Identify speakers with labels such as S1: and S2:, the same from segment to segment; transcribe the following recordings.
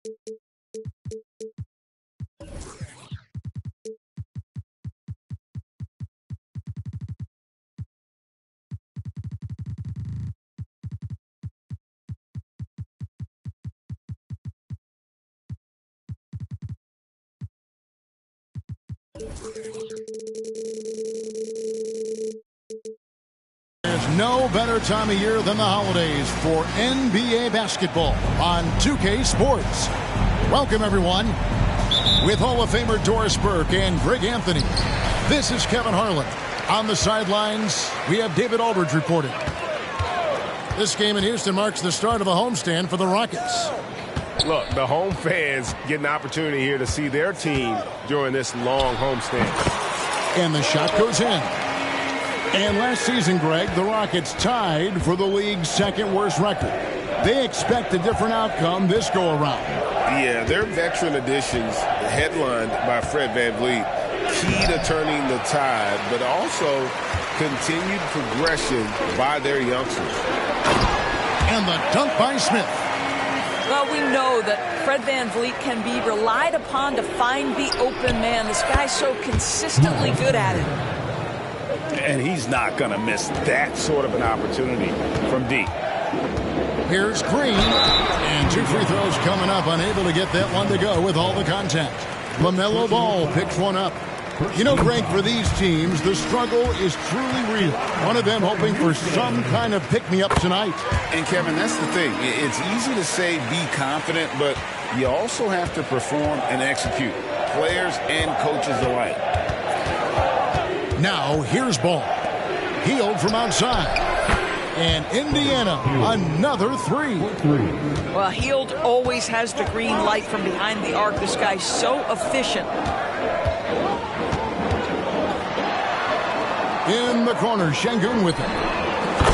S1: There's no better time of year than the holidays for NBA basketball on 2K Sports. Welcome, everyone. With Hall of Famer Doris Burke and Greg Anthony, this is Kevin Harlan. On the sidelines, we have David Aldridge reporting. This game in Houston marks the start of a homestand for the Rockets.
S2: Look, the home fans get an opportunity here to see their team during this long homestand.
S1: And the shot goes in. And last season, Greg, the Rockets tied for the league's second worst record. They expect a different outcome this go-around.
S2: Yeah, their veteran additions, headlined by Fred VanVleet, key to turning the tide, but also continued progression by their youngsters.
S1: And the dunk by Smith.
S3: Well, we know that Fred VanVleet can be relied upon to find the open man. This guy's so consistently good at it.
S4: And he's not going to miss that sort of an opportunity from deep.
S1: Here's Green. And 2 free throws coming up, unable to get that one to go with all the contact. LaMelo Ball picks one up. You know, Greg, for these teams, the struggle is truly real. One of them hoping for some kind of pick-me-up tonight.
S4: And, Kevin, that's the thing. It's easy to say be confident, but you also have to perform and execute, players and coaches alike.
S1: Now, here's Ball. Healed from outside. And Indiana, another three.
S3: Well, Hield always has the green light from behind the arc. This guy's so efficient.
S1: In the corner, Şengün with it.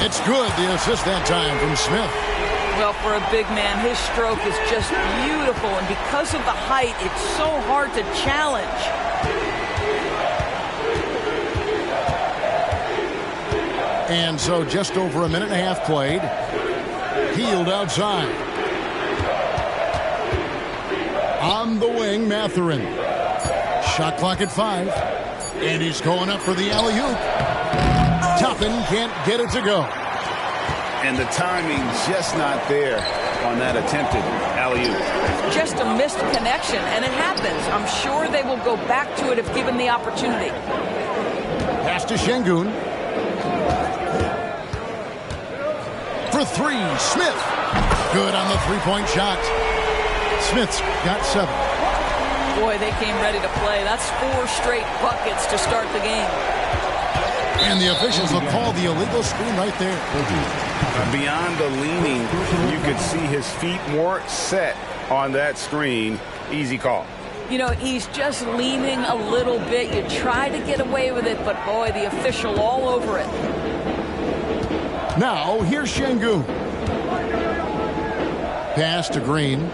S1: It's good, the assist that time from Smith.
S3: Well, for a big man, his stroke is just beautiful, and because of the height, it's so hard to challenge.
S1: And so just over a minute and a half played. Hield outside. On the wing, Mathurin. Shot clock at 5. And he's going up for the alley-oop. Toppin can't get it to go.
S4: And the timing just not there on that attempted alley-oop.
S3: Just a missed connection, and it happens. I'm sure they will go back to it if given the opportunity.
S1: Pass to Şengün. For 3, Smith. Good on the three-point shot. Smith's got 7.
S3: Boy, they came ready to play. That's 4 straight buckets to start the game.
S1: And the officials will call the illegal screen right there.
S4: Beyond the leaning, you could see his feet more set on that screen. Easy call.
S3: You know, he's just leaning a little bit. You try to get away with it, but boy, the official all over it.
S1: Now, here's Şengün. Pass to Green.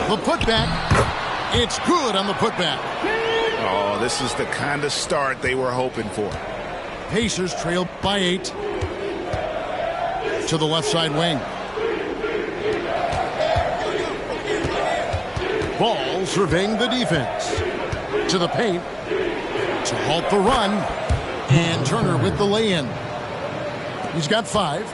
S1: The putback. It's good on the putback.
S4: Oh, this is the kind of start they were hoping for.
S1: Pacers trail by 8. To the left side wing. Ball surveying the defense. To the paint. To halt the run. And Turner with the lay-in. He's got 5.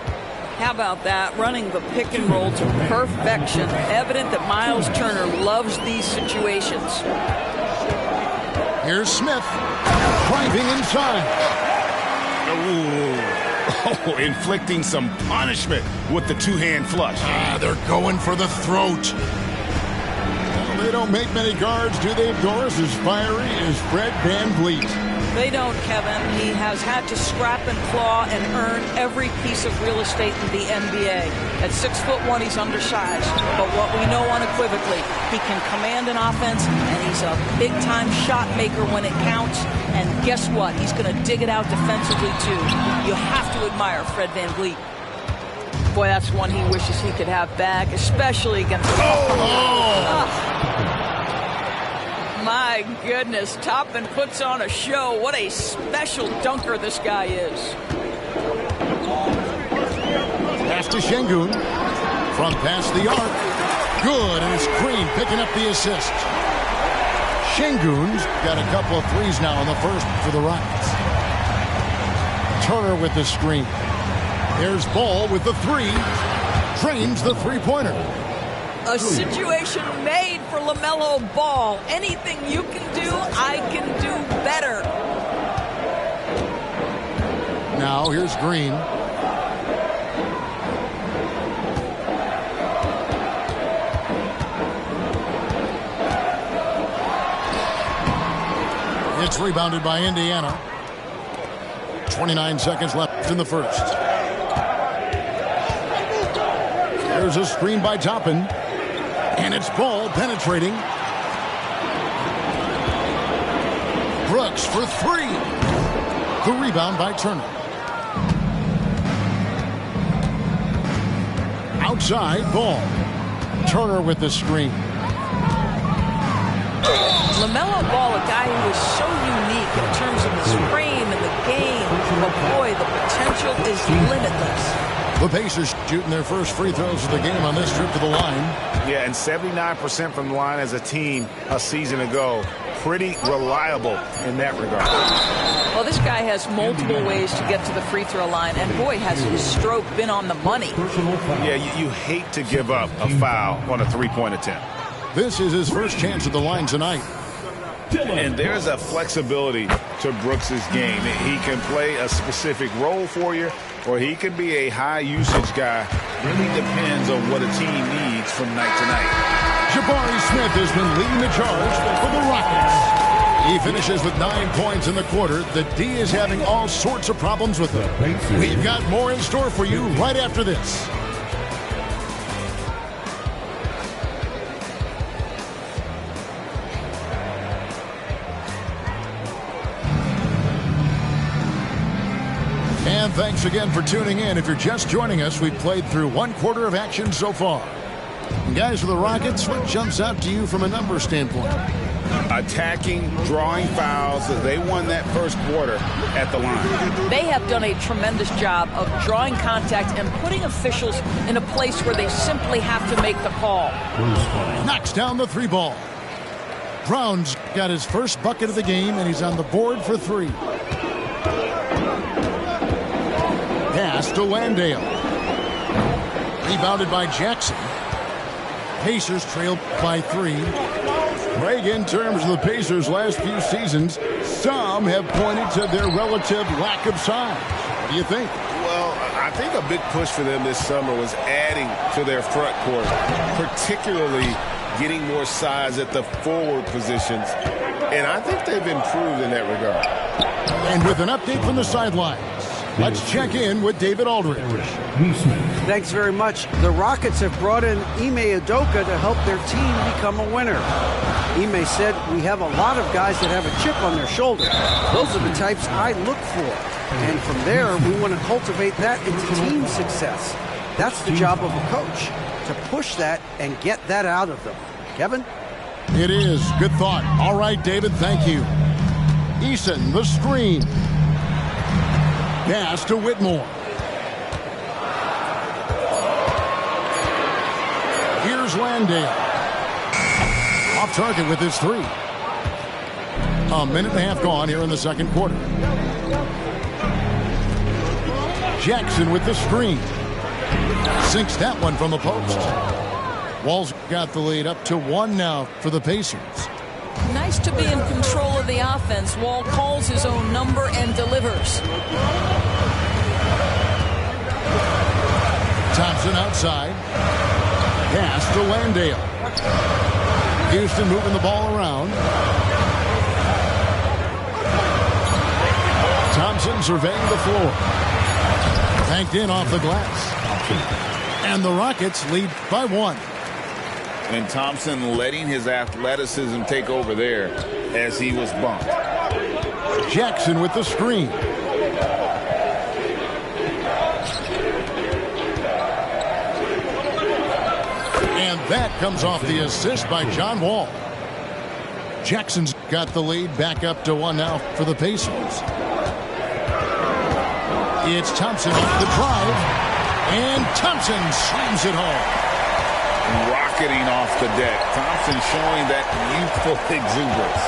S3: How about that? Running the pick and roll to perfection. Evident that Miles Turner loves these situations.
S1: Here's Smith. Driving inside.
S4: Oh, inflicting some punishment with the two-hand flush.
S1: They're going for the throat. Well, they don't make many guards, do they, Doris? As fiery as Fred VanVleet.
S3: They don't, Kevin. He has had to scrap and claw and earn every piece of real estate in the NBA. At 6'1", he's undersized. But what we know unequivocally, he can command an offense, and he's a big-time shot maker when it counts. And guess what? He's going to dig it out defensively, too. You have to admire Fred VanVleet. Boy, that's one he wishes he could have back, especially against... My goodness, Toppin puts on a show. What a special dunker this guy is.
S1: Pass to Şengün. From past the arc. Good, and it's Green picking up the assist. Şengün's got a couple of threes now in the first for the Rockets. Turner with the screen. There's Ball with the three. Drains the three-pointer.
S3: A situation made for LaMelo Ball. Anything you can do, I can do better.
S1: Now here's Green. It's rebounded by Indiana. 29 seconds left in the first. There's a screen by Toppin. And it's Ball penetrating. Brooks for three. The rebound by Turner. Outside, Ball. Turner with the screen.
S3: LaMelo Ball, a guy who is so unique in terms of his frame and the game. But boy, the potential is limitless.
S1: The Pacers shooting their first free throws of the game on this trip to the line.
S4: Yeah, and 79% from the line as a team a season ago. Pretty reliable in that regard.
S3: Well, this guy has multiple ways to get to the free throw line, and boy, has his stroke been on the money.
S4: Yeah, you hate to give up a foul on a three-point attempt.
S1: This is his first chance at the line tonight.
S4: And there's a flexibility to Brooks's game. He can play a specific role for you, or he can be a high-usage guy. Really depends on what a team needs from night to night.
S1: Jabari Smith has been leading the charge for the Rockets. He finishes with 9 points in the quarter. The D is having all sorts of problems with him. We've got more in store for you right after this. And thanks again for tuning in. If you're just joining us, we've played through one quarter of action so far. And guys, for the Rockets, what jumps out to you from a number standpoint?
S4: Attacking, drawing fouls. They won that first quarter at the line.
S3: They have done a tremendous job of drawing contact and putting officials in a place where they simply have to make the call.
S1: Knocks down the three ball. Brown's got his first bucket of the game, and he's on the board for three. Pass to Landale. Rebounded by Jackson. Pacers trailed by three. Greg, in terms of the Pacers' last few seasons, some have pointed to their relative lack of size. What do you think?
S2: Well, I think a big push for them this summer was adding to their front court, particularly getting more size at the forward positions. And I think they've improved in that regard.
S1: And with an update from the sidelines, let's check in with David Aldridge.
S5: Thanks very much. The Rockets have brought in Ime Udoka to help their team become a winner. Ime said, "We have a lot of guys that have a chip on their shoulder. Those are the types I look for. And from there, we want to cultivate that into team success. That's the job of a coach, to push that and get that out of them." Kevin?
S1: It is. Good thought. All right, David, thank you. Eason, the screen. Pass to Whitmore. Here's Landale. Off target with his three. A minute and a half gone here in the second quarter. Jackson with the screen. Sinks that one from the post. Wall's got the lead up to one now for the Pacers.
S3: Nice to be in control of the offense. Wall calls his own number and delivers.
S1: Thompson outside. Pass to Landale. Houston moving the ball around. Thompson surveying the floor. Banked in off the glass. And the Rockets lead by one.
S4: And Thompson letting his athleticism take over there as he was bumped.
S1: Jackson with the screen. And that comes off the assist by John Wall. Jackson's got the lead back up to one now for the Pacers. It's Thompson off the drive. And Thompson slams it home.
S4: Rocketing off the deck. Thompson showing that youthful exuberance.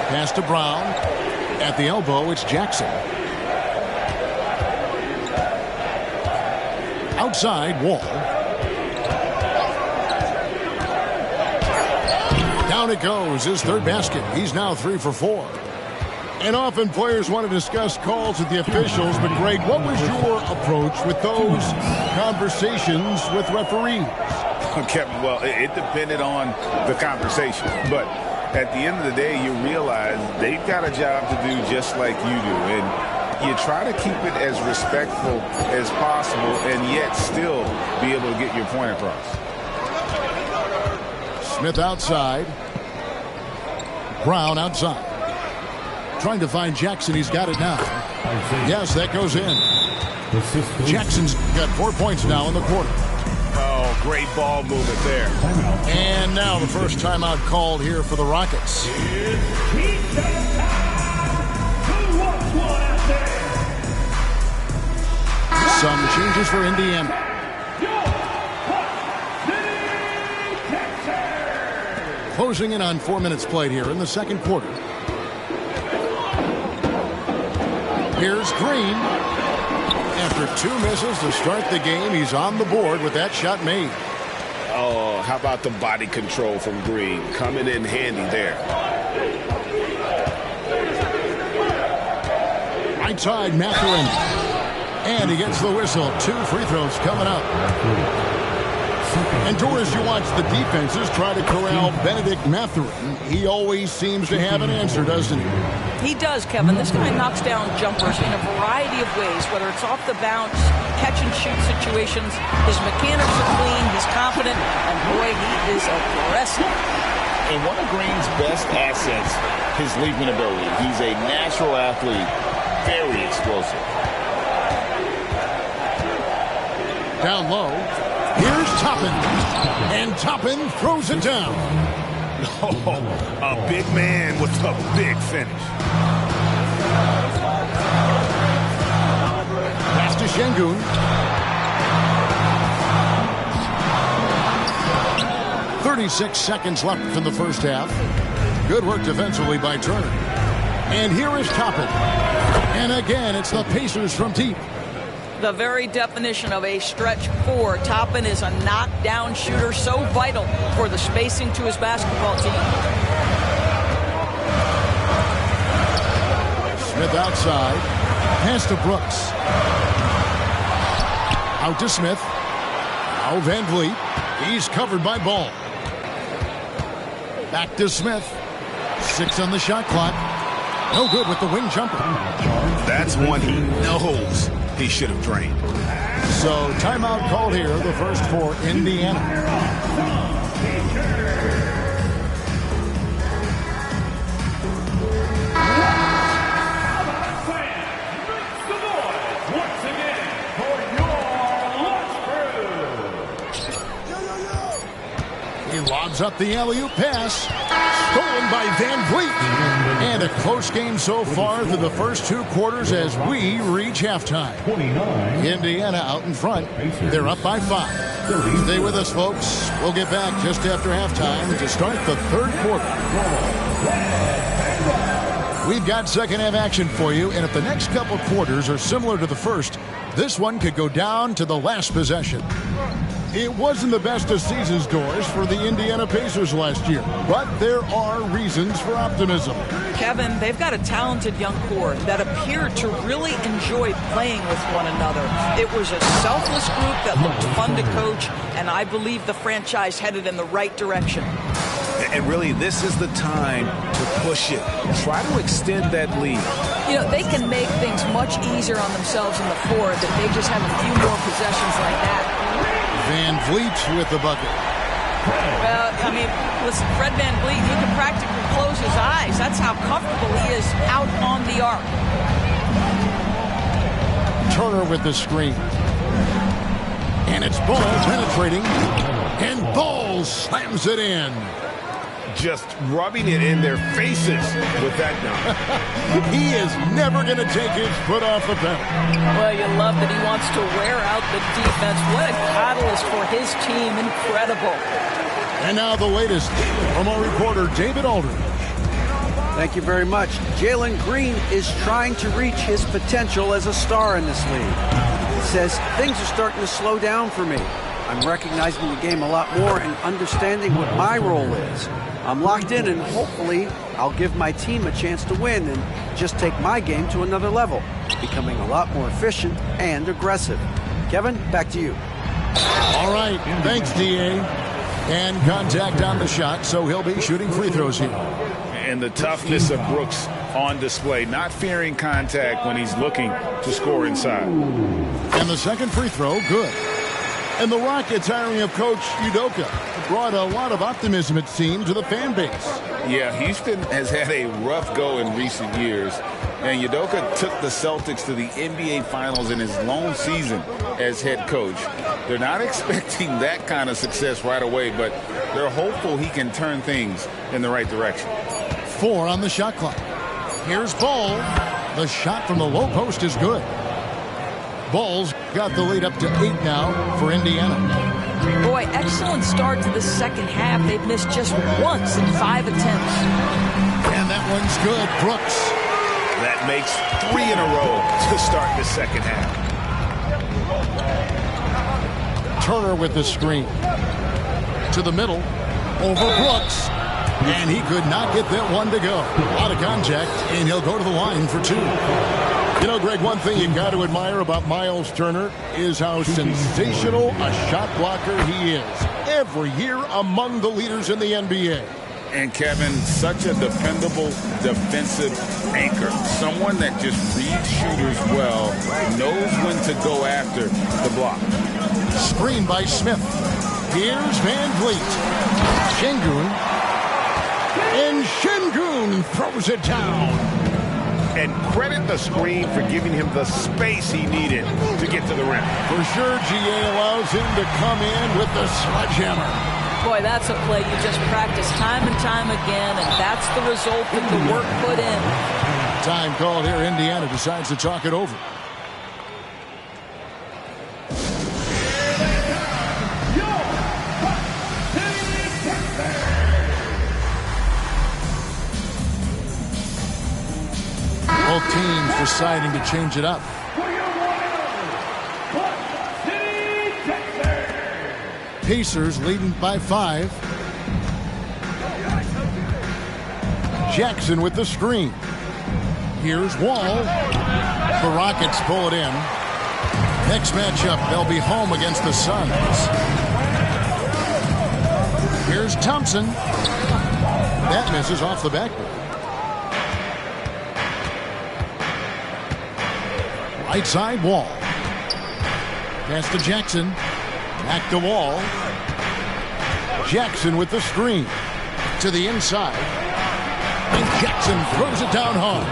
S1: Pass to Brown. At the elbow, it's Jackson. Outside, Wall. Down it goes, his third basket. He's now 3 for 4. And often players want to discuss calls with the officials, but Greg, what was your approach with those conversations with referees?
S4: Kevin, well, it depended on the conversation, but at the end of the day, you realize they've got a job to do just like you do, and you try to keep it as respectful as possible and yet still be able to get your point across.
S1: Smith outside. Brown outside. Trying to find Jackson. He's got it now. Yes, that goes in. Jackson's got 4 points now in the quarter.
S4: Oh, great ball movement there.
S1: And now the first timeout called here for the Rockets. Some changes for Indiana. Closing in on 4 minutes played here in the second quarter. Here's Green. After 2 misses to start the game, he's on the board with that shot made.
S2: Oh, how about the body control from Green? Coming in handy there.
S1: Right side, Mathurin. And he gets the whistle. 2 free throws coming up. And Doris, you watch the defenses try to corral Benedict Mathurin. He always seems to have an answer, doesn't he?
S3: He does, Kevin. This guy knocks down jumpers in a variety of ways, whether it's off the bounce, catch and shoot situations. His mechanics are clean, he's confident, and boy, he is aggressive.
S4: And one of Green's best assets, his leaping ability. He's a natural athlete, very explosive.
S1: Down low. Here's Toppin. And Toppin throws it down.
S2: Oh, a big man with a big finish.
S1: Pass to Şengün. "36 seconds left in the first half. Good work defensively by Turner. And here is Toppin. And again, it's the Pacers from deep.
S3: The very definition of a stretch 4. Toppin is a knockdown shooter, so vital for the spacing to his basketball team.
S1: Smith outside. Pass to Brooks. Out to Smith. Now Van Vliet. He's covered by Ball. Back to Smith. 6 on the shot clock. No good with the wing jumper.
S2: That's one he knows he should have drained.
S1: So timeout called here, the first for Indiana. He lobs up the alley-oop pass. Stolen by Van Vliet. And a close game so far through the first 2 quarters as we reach halftime. Indiana out in front. They're up by 5. Stay with us, folks. We'll get back just after halftime to start the third quarter. We've got second half action for you, and if the next couple quarters are similar to the first, this one could go down to the last possession. It wasn't the best of seasons, Doris, for the Indiana Pacers last year, but there are reasons for optimism.
S3: Kevin, they've got a talented young core that appeared to really enjoy playing with one another. It was a selfless group that looked fun to coach, and I believe the franchise headed in the right direction.
S2: And really, this is the time to push it. Try to extend that lead.
S3: You know, they can make things much easier on themselves in the fourth if they just have a few more possessions like that.
S1: Van Vliet with the bucket.
S3: Well, I mean, listen, Fred Van Vliet, he can practically close his eyes. That's how comfortable he is out on the arc.
S1: Turner with the screen. And it's Ball penetrating. And Ball slams it in.
S2: just rubbing it in their faces with that dunk.
S1: He is never going to take his foot off the pedal.
S3: Well, you love that he wants to wear out the defense. What a catalyst for his team. Incredible.
S1: And now the latest from our reporter, David Aldridge.
S5: Thank you very much. Jalen Green is trying to reach his potential as a star in this league. He says, things are starting to slow down for me. I'm recognizing the game a lot more and understanding what my role is. I'm locked in, and hopefully I'll give my team a chance to win and just take my game to another level, becoming a lot more efficient and aggressive. Kevin, back to you.
S1: All right. Thanks, D.A. And contact on the shot, so he'll be shooting free throws here.
S4: And the toughness of Brooks on display, not fearing contact when he's looking to score inside.
S1: And the second free throw, good. And the Rockets hiring of Coach Udoka brought a lot of optimism, it seemed, to the fan base.
S4: Yeah, Houston has had a rough go in recent years. And Udoka took the Celtics to the NBA Finals in his lone season as head coach. They're not expecting that kind of success right away, but they're hopeful he can turn things in the right direction.
S1: 4 on the shot clock. Here's Ball. The shot from the low post is good. Ball's got the lead up to 8 now for Indiana.
S3: Boy, excellent start to the second half. They've missed just once in 5 attempts.
S1: And that one's good. Brooks.
S4: That makes 3 in a row to start the second half.
S1: Turner with the screen. To the middle. Over Brooks. And he could not get that one to go. Out of contact, and he'll go to the line for 2. You know, Greg, one thing you've got to admire about Miles Turner is how sensational a shot blocker he is. Every year among the leaders in the NBA.
S4: And Kevin, such a dependable defensive anchor. Someone that just reads shooters well, knows when to go after the block.
S1: Screen by Smith. Here's Van Vliet. Şengün. And Şengün throws it down.
S2: And credit the screen for giving him the space he needed to get to the rim.
S1: For sure, GA allows him to come in with the sledgehammer.
S3: Boy, that's a play you just practice time and time again, and that's the result of the work put in.
S1: Time called here. Indiana decides to talk it over. Both teams deciding to change it up. Pacers leading by 5. Jackson with the screen. Here's Wall. The Rockets pull it in. Next matchup, they'll be home against the Suns. Here's Thompson. That misses off the backboard. Right side, Wall. Pass to Jackson. Back to Wall. Jackson with the screen. To the inside. And Jackson throws it down hard.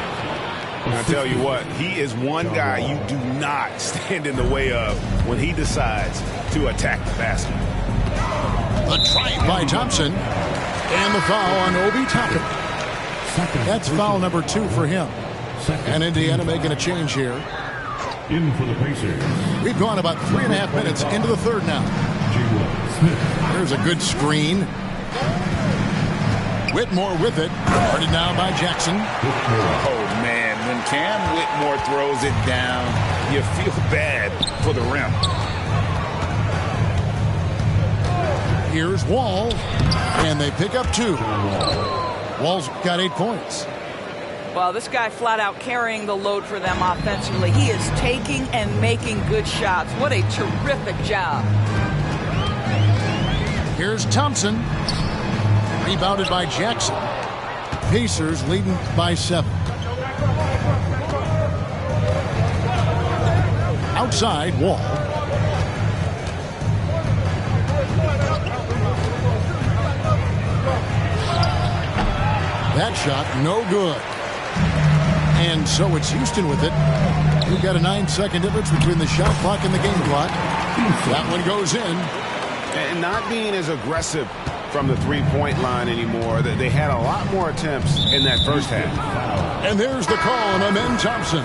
S2: I tell you what, he is one guy you do not stand in the way of when he decides to attack the basket.
S1: The drive by Thompson. And the foul on Obi Toppin. That's foul number 2 for him. And Indiana making a change here.
S6: In for the Pacers.
S1: We've gone about 3.5 minutes into the third now. There's a good screen. Whitmore with it. Guarded now by Jackson.
S4: Oh, man. When Cam Whitmore throws it down, you feel bad for the rim.
S1: Here's Wall. And they pick up 2. Wall's got 8 points.
S3: Well, this guy flat out carrying the load for them offensively. He is taking and making good shots. What a terrific job.
S1: Here's Thompson. Rebounded by Jackson. Pacers leading by 7. Outside, Wall. That shot, no good. And so it's Houston with it. We've got a 9-second difference between the shot clock and the game clock. That one goes in.
S2: And not being as aggressive from the three-point line anymore. They had a lot more attempts in that first half.
S1: And there's the call on Amen Thompson.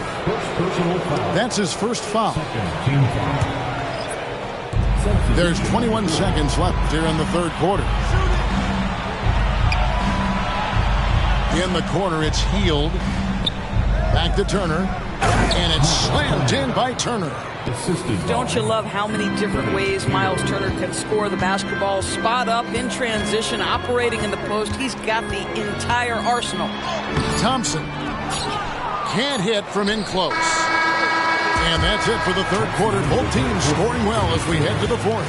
S1: That's his first foul. There's 21 seconds left here in the third quarter. In the corner, it's Healed. Back to Turner. And it's slammed in by Turner.
S3: Don't you love how many different ways Miles Turner can score the basketball? Spot up, in transition, operating in the post. He's got the entire arsenal.
S1: Thompson can't hit from in close. And that's it for the third quarter. Both teams scoring well as we head to the fourth.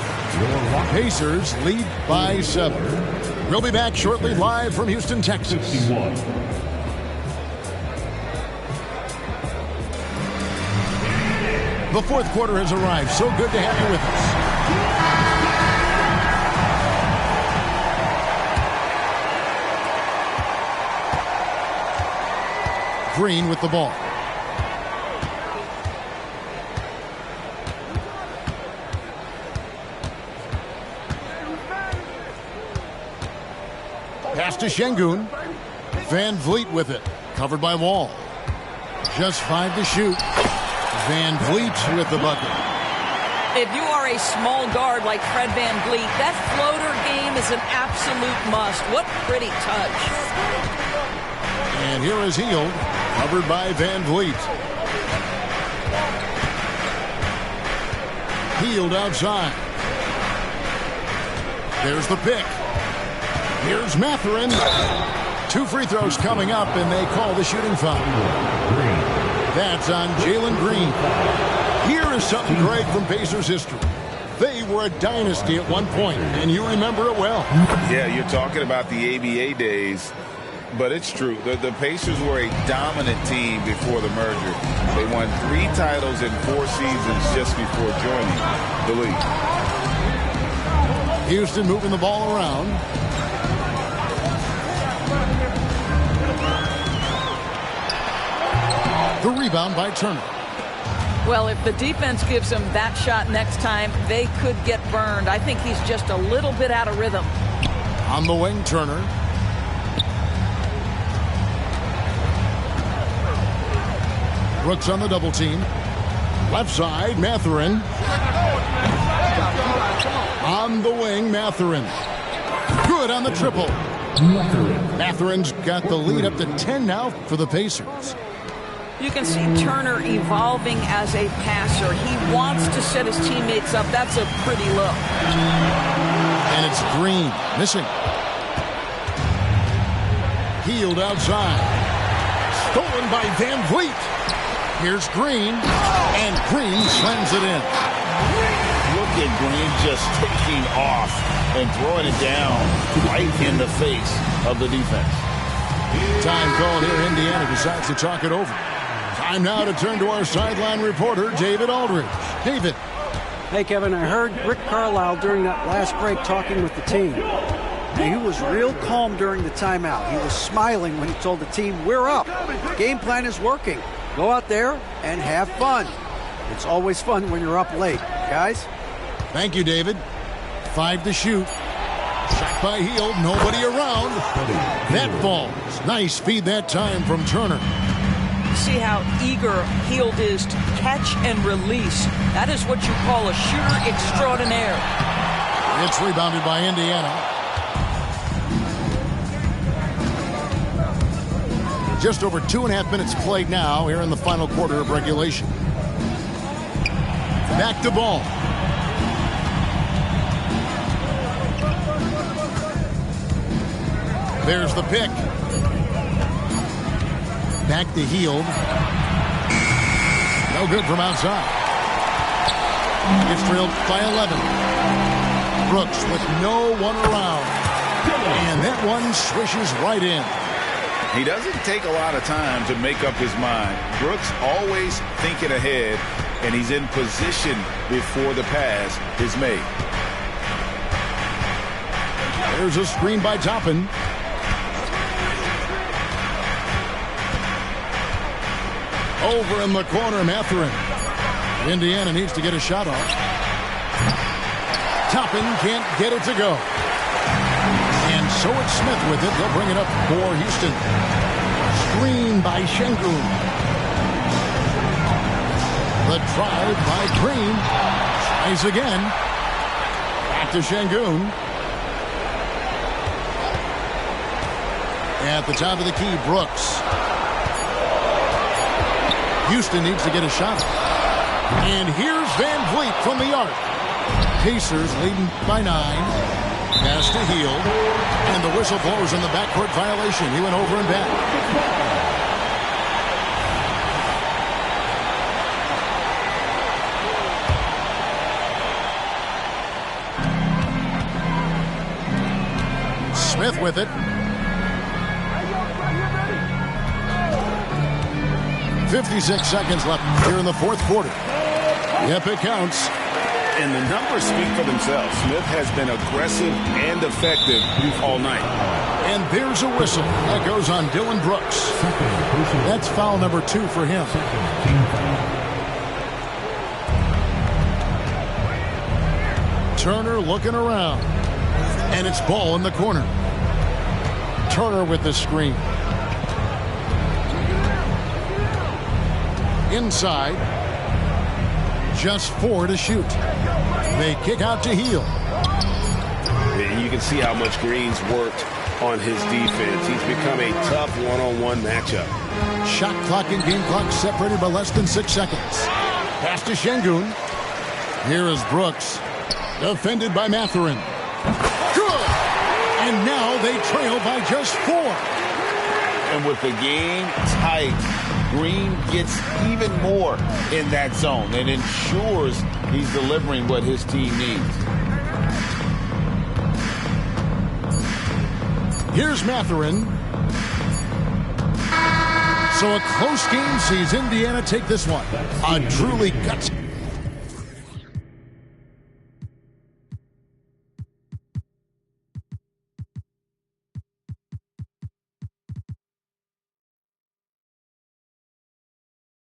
S1: Pacers lead by 7. We'll be back shortly live from Houston, Texas. The fourth quarter has arrived. So good to have you with us. Green with the ball. Pass to Şengün. Van Vliet with it. Covered by Wall. Just 5 to shoot. Van Vliet with the bucket.
S3: If you are a small guard like Fred Van Vliet, that floater game is an absolute must. What pretty touch.
S1: And here is Healed, covered by Van Vliet. Healed outside. There's the pick. Here's Mathurin. 2 free throws coming up, and they call the shooting foul. That's on Jalen Green. Here is something, Greg, from Pacers history. They were a dynasty at one point, and you remember it well.
S4: Yeah, you're talking about the ABA days, but it's true. The Pacers were a dominant team before the merger. They won 3 titles in 4 seasons just before joining the league.
S1: Houston moving the ball around. The rebound by Turner.
S3: Well, if the defense gives him that shot next time, they could get burned. I think he's just a little bit out of rhythm.
S1: On the wing, Turner. Brooks on the double team. Left side, Mathurin. On the wing, Mathurin. Good on the triple. Mathurin's got the lead up to 10 now for the Pacers.
S3: You can see Turner evolving as a passer. He wants to set his teammates up. That's a pretty look.
S1: And it's Green missing. Healed outside. Stolen by Van Vliet. Here's Green. And Green slams it in.
S4: Look at Green just taking off and throwing it down right in the face of the defense.
S1: Time called here. Indiana decides to talk it over. Time now to turn to our sideline reporter, David Aldridge. David.
S5: Hey, Kevin, I heard Rick Carlisle during that last break talking with the team. And he was real calm during the timeout. He was smiling when he told the team, we're up. Game plan is working. Go out there and have fun. It's always fun when you're up late, guys.
S1: Thank you, David. 5 to shoot. Shot by Healed. Nobody around. That falls. Nice feed that time from Turner.
S3: See how eager Healed is to catch and release. That is what you call a shooter extraordinaire.
S1: It's rebounded by Indiana. Just over 2.5 minutes played now here in the final quarter of regulation. Back to ball. There's the pick. Back to Healed. No good from outside. Gets trailed by 11. Brooks with no one around. And that one swishes right in.
S4: He doesn't take a lot of time to make up his mind. Brooks always thinking ahead, and he's in position before the pass is made.
S1: There's a screen by Toppin. Over in the corner, Mathurin. Indiana needs to get a shot off. Toppin can't get it to go. So it's Smith with it. They'll bring it up for Houston. Screen by Şengün. The drive by Green. Tries again. Back to Şengün. At the top of the key, Brooks. Houston needs to get a shot. And here's Van Vliet from the arc. Pacers leading by 9. Pass to Hield. And the whistle blows on the backcourt violation. He went over and back. Smith with it. 56 seconds left here in the fourth quarter. Yep, it counts.
S4: And the numbers speak for themselves. Smith has been aggressive and effective all night.
S1: And there's a whistle that goes on Dylan Brooks. That's foul number 2 for him. Turner looking around. And it's ball in the corner. Turner with the screen. Inside. Just 4 to shoot. They kick out to Hield.
S2: And you can see how much Green's worked on his defense. He's become a tough one-on-one matchup.
S1: Shot clock and game clock separated by less than 6 seconds. Pass to Şengün. Here is Brooks. Defended by Mathurin. Good! And now they trail by just 4.
S7: And with the game tight, Green gets even more in that zone and ensures he's delivering what his team needs.
S1: Here's Mathurin. So a close game sees Indiana take this one. A truly gutsy